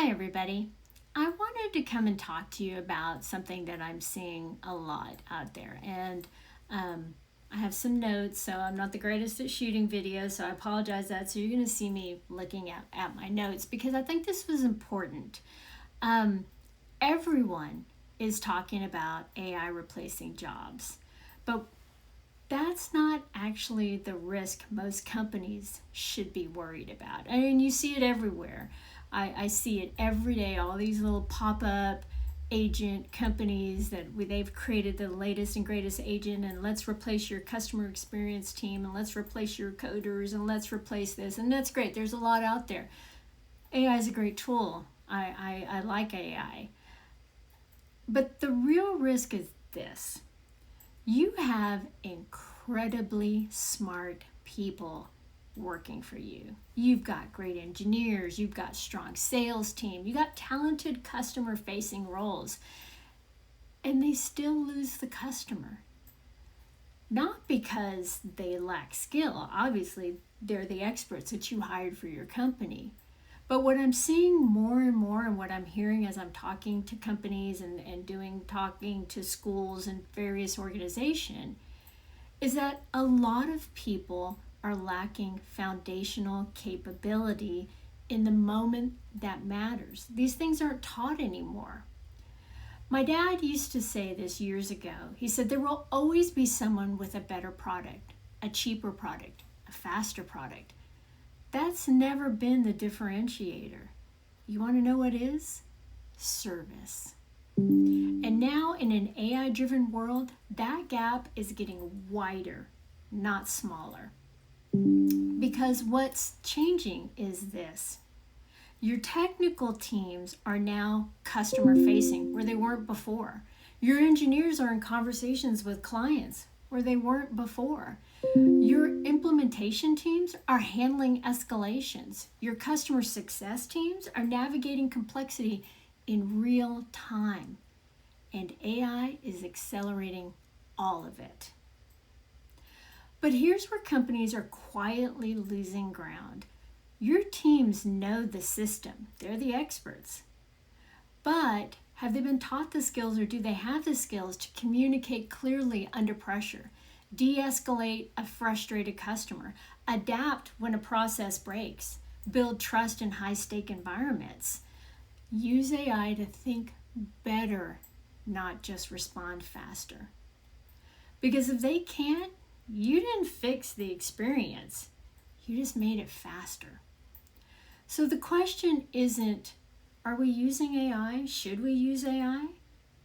Hi, everybody. I wanted to come and talk to you about something that I'm seeing a lot out there. And I have some notes, so I'm not the greatest at shooting videos, so I apologize that. So you're going to see me looking at my notes because I think this was important. Everyone is talking about AI replacing jobs, but that's not actually the risk most companies should be worried about. I mean, you see it everywhere. I see it every day, all these little pop-up agent companies that they've created the latest and greatest agent, and let's replace your customer experience team, and let's replace your coders, and let's replace this. And that's great. There's a lot out there. AI is a great tool. I like AI. But the real risk is this. You have incredibly smart people working for you. You've got great engineers, you've got strong sales team, you got talented customer facing roles, and they still lose the customer. Not because they lack skill, obviously they're the experts that you hired for your company. But what I'm seeing more and more, and what I'm hearing as I'm talking to companies and talking to schools and various organizations, is that a lot of people are lacking foundational capability in the moment that matters. These things aren't taught anymore. My dad used to say this years ago. He said there will always be someone with a better product, a cheaper product, a faster product. That's never been the differentiator. You want to know what is? Service. And now in an AI-driven world, that gap is getting wider, not smaller. Because what's changing is this. Your technical teams are now customer-facing, where they weren't before. Your engineers are in conversations with clients, where they weren't before. Your implementation teams are handling escalations. Your customer success teams are navigating complexity in real time. And AI is accelerating all of it. But here's where companies are quietly losing ground. Your teams know the system. They're the experts. But have they been taught the skills, or do they have the skills to communicate clearly under pressure, de-escalate a frustrated customer, adapt when a process breaks, build trust in high-stake environments, use AI to think better, not just respond faster? Because if they can't, you didn't fix the experience. You just made it faster. So the question isn't, are we using AI? Should we use AI?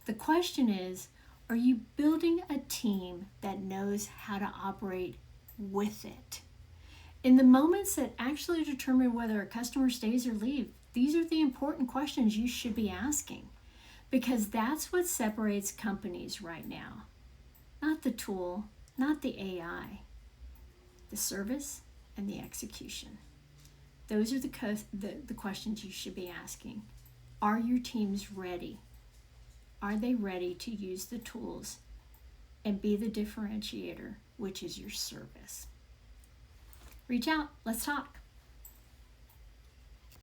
The question is, are you building a team that knows how to operate with it? In the moments that actually determine whether a customer stays or leaves, these are the important questions you should be asking, because that's what separates companies right now. Not the tool, not the AI, the service and the execution. Those are the questions you should be asking. Are your teams ready? Are they ready to use the tools and be the differentiator, which is your service? Reach out. Let's talk.